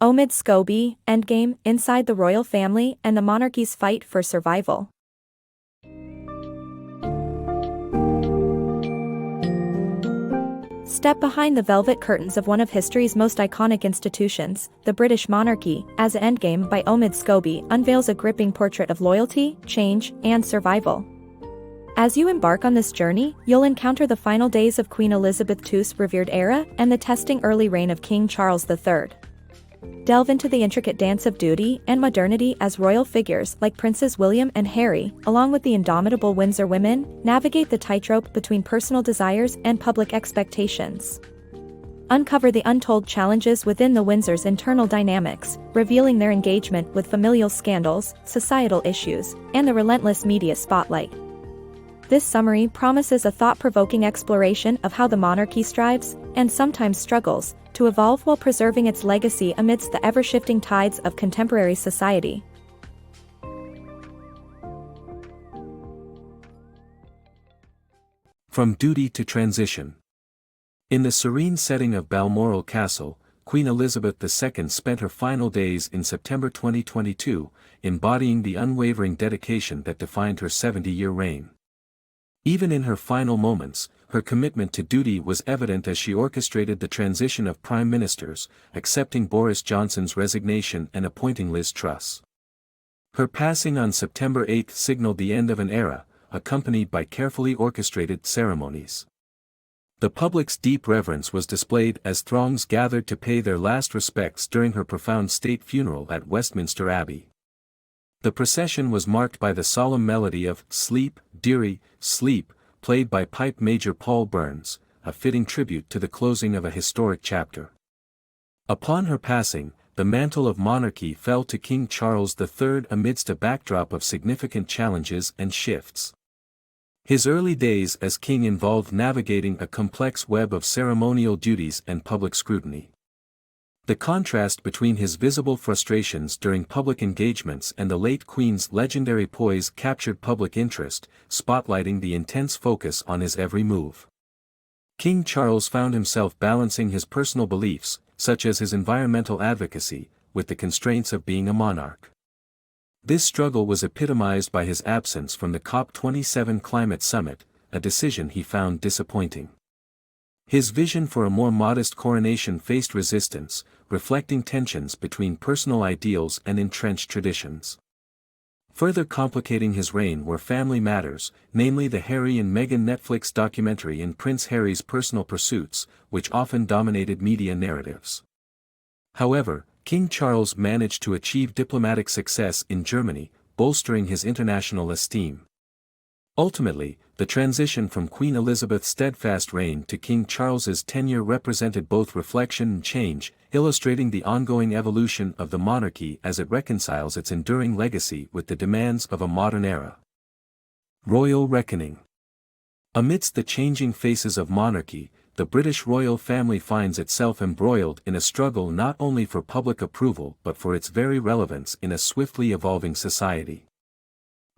Omid Scobie, Endgame, Inside the Royal Family and the Monarchy's Fight for Survival. Step behind the velvet curtains of one of history's most iconic institutions, the British monarchy, as Endgame by Omid Scobie unveils a gripping portrait of loyalty, change, and survival. As you embark on this journey, you'll encounter the final days of Queen Elizabeth II's revered era and the testing early reign of King Charles III. Delve into the intricate dance of duty and modernity as royal figures like Princes William and Harry, along with the indomitable Windsor women, navigate the tightrope between personal desires and public expectations. Uncover the untold challenges within the Windsor's internal dynamics, revealing their engagement with familial scandals, societal issues, and the relentless media spotlight. This summary promises a thought-provoking exploration of how the monarchy strives, and sometimes struggles, to evolve while preserving its legacy amidst the ever-shifting tides of contemporary society. From duty to transition. In the serene setting of Balmoral Castle, Queen Elizabeth II spent her final days in September 2022, embodying the unwavering dedication that defined her 70-year reign. Even in her final moments, her commitment to duty was evident as she orchestrated the transition of prime ministers, accepting Boris Johnson's resignation and appointing Liz Truss. Her passing on September 8 signaled the end of an era, accompanied by carefully orchestrated ceremonies. The public's deep reverence was displayed as throngs gathered to pay their last respects during her profound state funeral at Westminster Abbey. The procession was marked by the solemn melody of "Sleep, Dearie, Sleep," played by Pipe Major Paul Burns, a fitting tribute to the closing of a historic chapter. Upon her passing, the mantle of monarchy fell to King Charles III amidst a backdrop of significant challenges and shifts. His early days as king involved navigating a complex web of ceremonial duties and public scrutiny. The contrast between his visible frustrations during public engagements and the late Queen's legendary poise captured public interest, spotlighting the intense focus on his every move. King Charles found himself balancing his personal beliefs, such as his environmental advocacy, with the constraints of being a monarch. This struggle was epitomized by his absence from the COP27 climate summit, a decision he found disappointing. His vision for a more modest coronation faced resistance, reflecting tensions between personal ideals and entrenched traditions. Further complicating his reign were family matters, namely the Harry and Meghan Netflix documentary and Prince Harry's personal pursuits, which often dominated media narratives. However, King Charles managed to achieve diplomatic success in Germany, bolstering his international esteem. Ultimately, the transition from Queen Elizabeth's steadfast reign to King Charles's tenure represented both reflection and change, illustrating the ongoing evolution of the monarchy as it reconciles its enduring legacy with the demands of a modern era. Royal Reckoning. Amidst the changing faces of monarchy, the British royal family finds itself embroiled in a struggle not only for public approval but for its very relevance in a swiftly evolving society.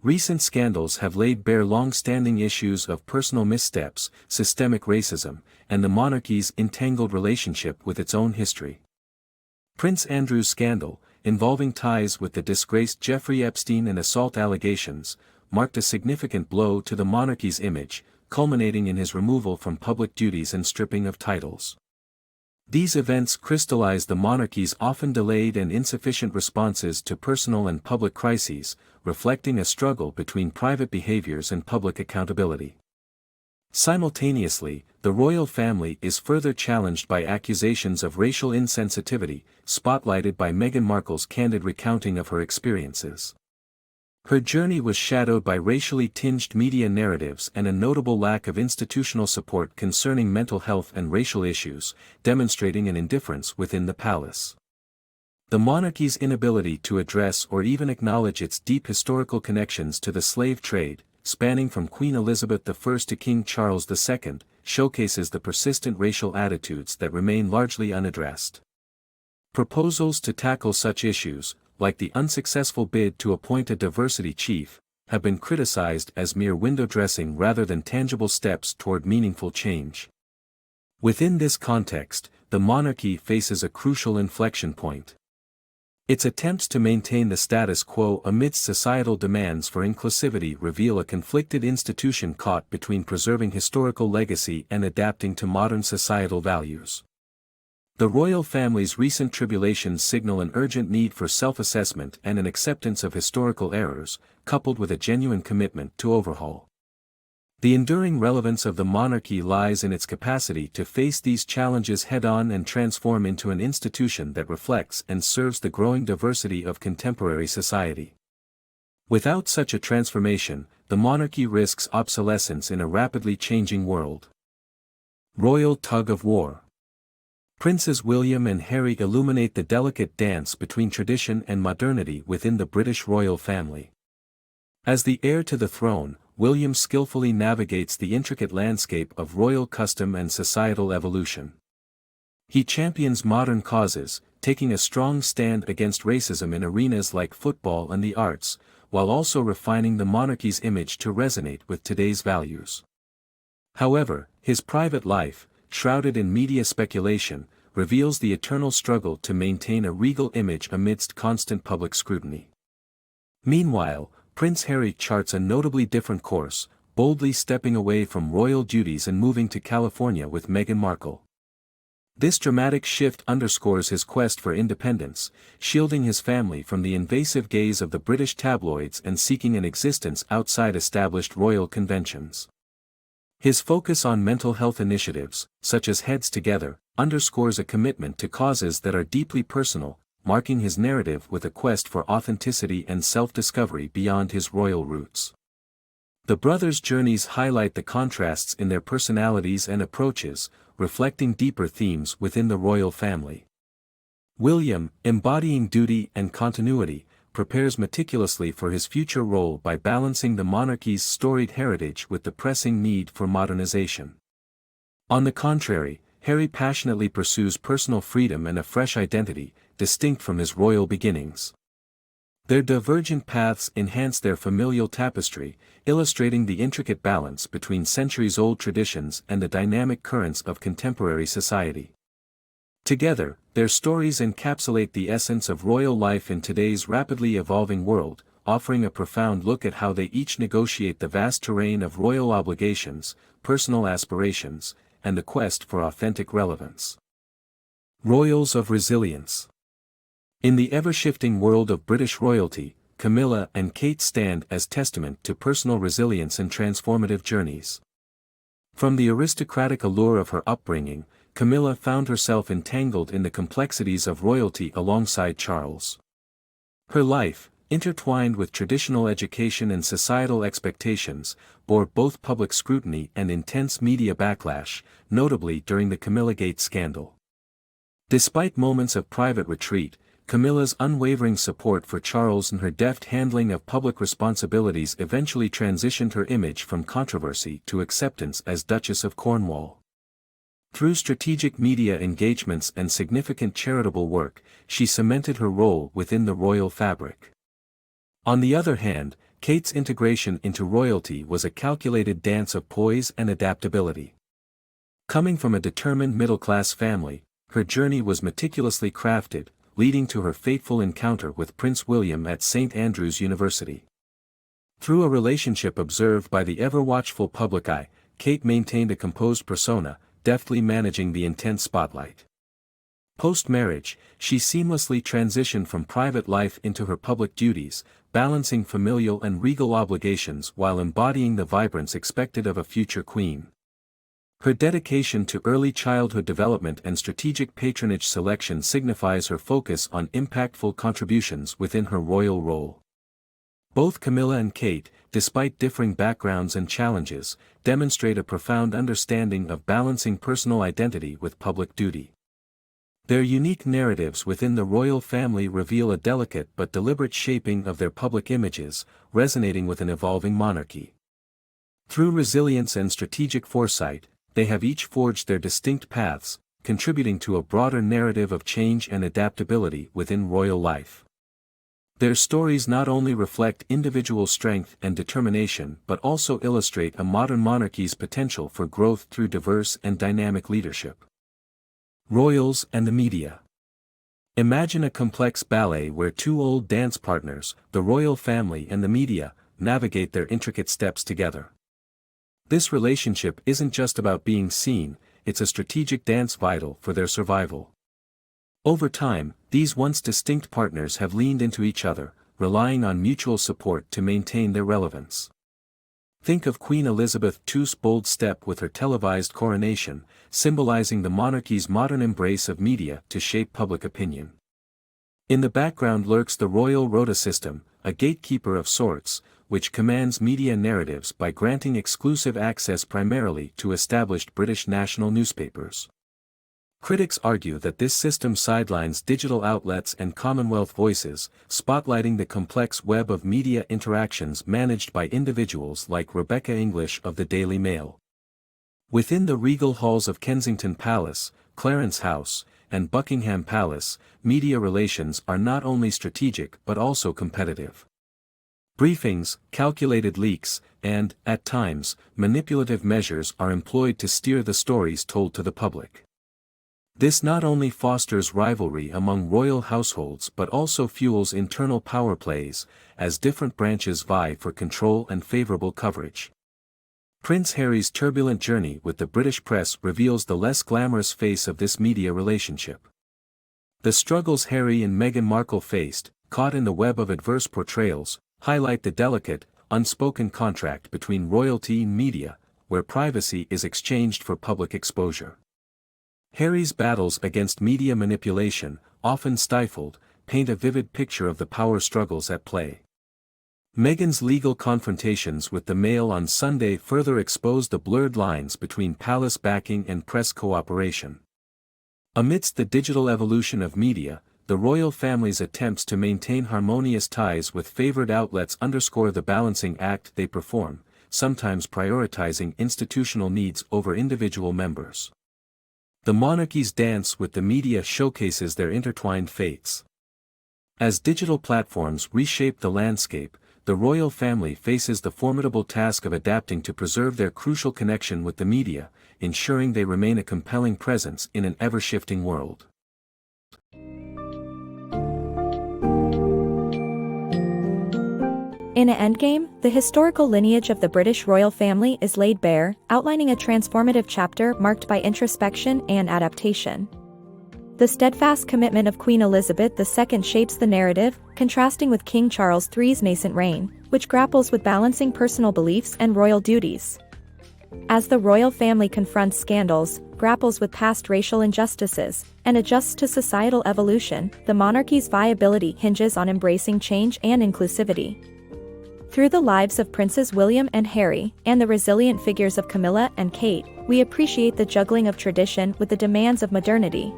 Recent scandals have laid bare long-standing issues of personal missteps, systemic racism, and the monarchy's entangled relationship with its own history. Prince Andrew's scandal, involving ties with the disgraced Jeffrey Epstein and assault allegations, marked a significant blow to the monarchy's image, culminating in his removal from public duties and stripping of titles. These events crystallized the monarchy's often delayed and insufficient responses to personal and public crises, reflecting a struggle between private behaviors and public accountability. Simultaneously, the royal family is further challenged by accusations of racial insensitivity, spotlighted by Meghan Markle's candid recounting of her experiences. Her journey was shadowed by racially tinged media narratives and a notable lack of institutional support concerning mental health and racial issues, demonstrating an indifference within the palace. The monarchy's inability to address or even acknowledge its deep historical connections to the slave trade, spanning from Queen Elizabeth I to King Charles II, showcases the persistent racial attitudes that remain largely unaddressed. Proposals to tackle such issues, like the unsuccessful bid to appoint a diversity chief, have been criticized as mere window dressing rather than tangible steps toward meaningful change. Within this context, the monarchy faces a crucial inflection point. Its attempts to maintain the status quo amidst societal demands for inclusivity reveal a conflicted institution caught between preserving historical legacy and adapting to modern societal values. The royal family's recent tribulations signal an urgent need for self-assessment and an acceptance of historical errors, coupled with a genuine commitment to overhaul. The enduring relevance of the monarchy lies in its capacity to face these challenges head-on and transform into an institution that reflects and serves the growing diversity of contemporary society. Without such a transformation, the monarchy risks obsolescence in a rapidly changing world. Royal Tug of War. Princes William and Harry illuminate the delicate dance between tradition and modernity within the British royal family. As the heir to the throne, William skillfully navigates the intricate landscape of royal custom and societal evolution. He champions modern causes, taking a strong stand against racism in arenas like football and the arts, while also refining the monarchy's image to resonate with today's values. However, his private life, shrouded in media speculation, reveals the eternal struggle to maintain a regal image amidst constant public scrutiny. Meanwhile, Prince Harry charts a notably different course, boldly stepping away from royal duties and moving to California with Meghan Markle. This dramatic shift underscores his quest for independence, shielding his family from the invasive gaze of the British tabloids and seeking an existence outside established royal conventions. His focus on mental health initiatives, such as Heads Together, underscores a commitment to causes that are deeply personal, marking his narrative with a quest for authenticity and self-discovery beyond his royal roots. The brothers' journeys highlight the contrasts in their personalities and approaches, reflecting deeper themes within the royal family. William, embodying duty and continuity, prepares meticulously for his future role by balancing the monarchy's storied heritage with the pressing need for modernization. On the contrary, Harry passionately pursues personal freedom and a fresh identity, distinct from his royal beginnings. Their divergent paths enhance their familial tapestry, illustrating the intricate balance between centuries-old traditions and the dynamic currents of contemporary society. Together, their stories encapsulate the essence of royal life in today's rapidly evolving world, offering a profound look at how they each negotiate the vast terrain of royal obligations, personal aspirations, and the quest for authentic relevance. Royals of Resilience. In the ever-shifting world of British royalty, Camilla and Kate stand as testament to personal resilience and transformative journeys. From the aristocratic allure of her upbringing, Camilla found herself entangled in the complexities of royalty alongside Charles. Her life, intertwined with traditional education and societal expectations, bore both public scrutiny and intense media backlash, notably during the Camillagate scandal. Despite moments of private retreat, Camilla's unwavering support for Charles and her deft handling of public responsibilities eventually transitioned her image from controversy to acceptance as Duchess of Cornwall. Through strategic media engagements and significant charitable work, she cemented her role within the royal fabric. On the other hand, Kate's integration into royalty was a calculated dance of poise and adaptability. Coming from a determined middle-class family, her journey was meticulously crafted, leading to her fateful encounter with Prince William at St. Andrews University. Through a relationship observed by the ever-watchful public eye, Kate maintained a composed persona, deftly managing the intense spotlight. Post-marriage, she seamlessly transitioned from private life into her public duties, balancing familial and regal obligations while embodying the vibrance expected of a future queen. Her dedication to early childhood development and strategic patronage selection signifies her focus on impactful contributions within her royal role. Both Camilla and Kate, despite differing backgrounds and challenges, demonstrate a profound understanding of balancing personal identity with public duty. Their unique narratives within the royal family reveal a delicate but deliberate shaping of their public images, resonating with an evolving monarchy. Through resilience and strategic foresight, they have each forged their distinct paths, contributing to a broader narrative of change and adaptability within royal life. Their stories not only reflect individual strength and determination but also illustrate a modern monarchy's potential for growth through diverse and dynamic leadership. Royals and the media. Imagine a complex ballet where two old dance partners, the royal family and the media, navigate their intricate steps together. This relationship isn't just about being seen, it's a strategic dance vital for their survival. Over time, these once distinct partners have leaned into each other, relying on mutual support to maintain their relevance. Think of Queen Elizabeth II's bold step with her televised coronation, symbolizing the monarchy's modern embrace of media to shape public opinion. In the background lurks the royal rota system, a gatekeeper of sorts, which commands media narratives by granting exclusive access primarily to established British national newspapers. Critics argue that this system sidelines digital outlets and Commonwealth voices, spotlighting the complex web of media interactions managed by individuals like Rebecca English of the Daily Mail. Within the regal halls of Kensington Palace, Clarence House, and Buckingham Palace, media relations are not only strategic but also competitive. Briefings, calculated leaks, and, at times, manipulative measures are employed to steer the stories told to the public. This not only fosters rivalry among royal households but also fuels internal power plays, as different branches vie for control and favorable coverage. Prince Harry's turbulent journey with the British press reveals the less glamorous face of this media relationship. The struggles Harry and Meghan Markle faced, caught in the web of adverse portrayals, highlight the delicate, unspoken contract between royalty and media, where privacy is exchanged for public exposure. Harry's battles against media manipulation, often stifled, paint a vivid picture of the power struggles at play. Meghan's legal confrontations with the Mail on Sunday further exposed the blurred lines between palace backing and press cooperation. Amidst the digital evolution of media, the royal family's attempts to maintain harmonious ties with favored outlets underscore the balancing act they perform, sometimes prioritizing institutional needs over individual members. The monarchy's dance with the media showcases their intertwined fates. As digital platforms reshape the landscape, the royal family faces the formidable task of adapting to preserve their crucial connection with the media, ensuring they remain a compelling presence in an ever-shifting world. In Endgame, the historical lineage of the British royal family is laid bare, outlining a transformative chapter marked by introspection and adaptation. The steadfast commitment of Queen Elizabeth II shapes the narrative, contrasting with King Charles III's nascent reign, which grapples with balancing personal beliefs and royal duties. As the royal family confronts scandals, grapples with past racial injustices, and adjusts to societal evolution, the monarchy's viability hinges on embracing change and inclusivity. Through the lives of Princes William and Harry, and the resilient figures of Camilla and Kate, we appreciate the juggling of tradition with the demands of modernity.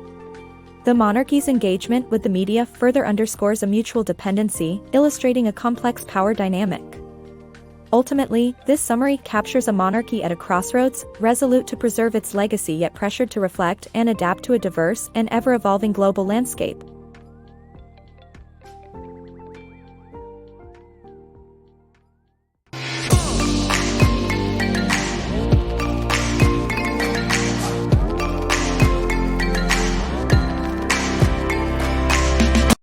The monarchy's engagement with the media further underscores a mutual dependency, illustrating a complex power dynamic. Ultimately, this summary captures a monarchy at a crossroads, resolute to preserve its legacy yet pressured to reflect and adapt to a diverse and ever-evolving global landscape.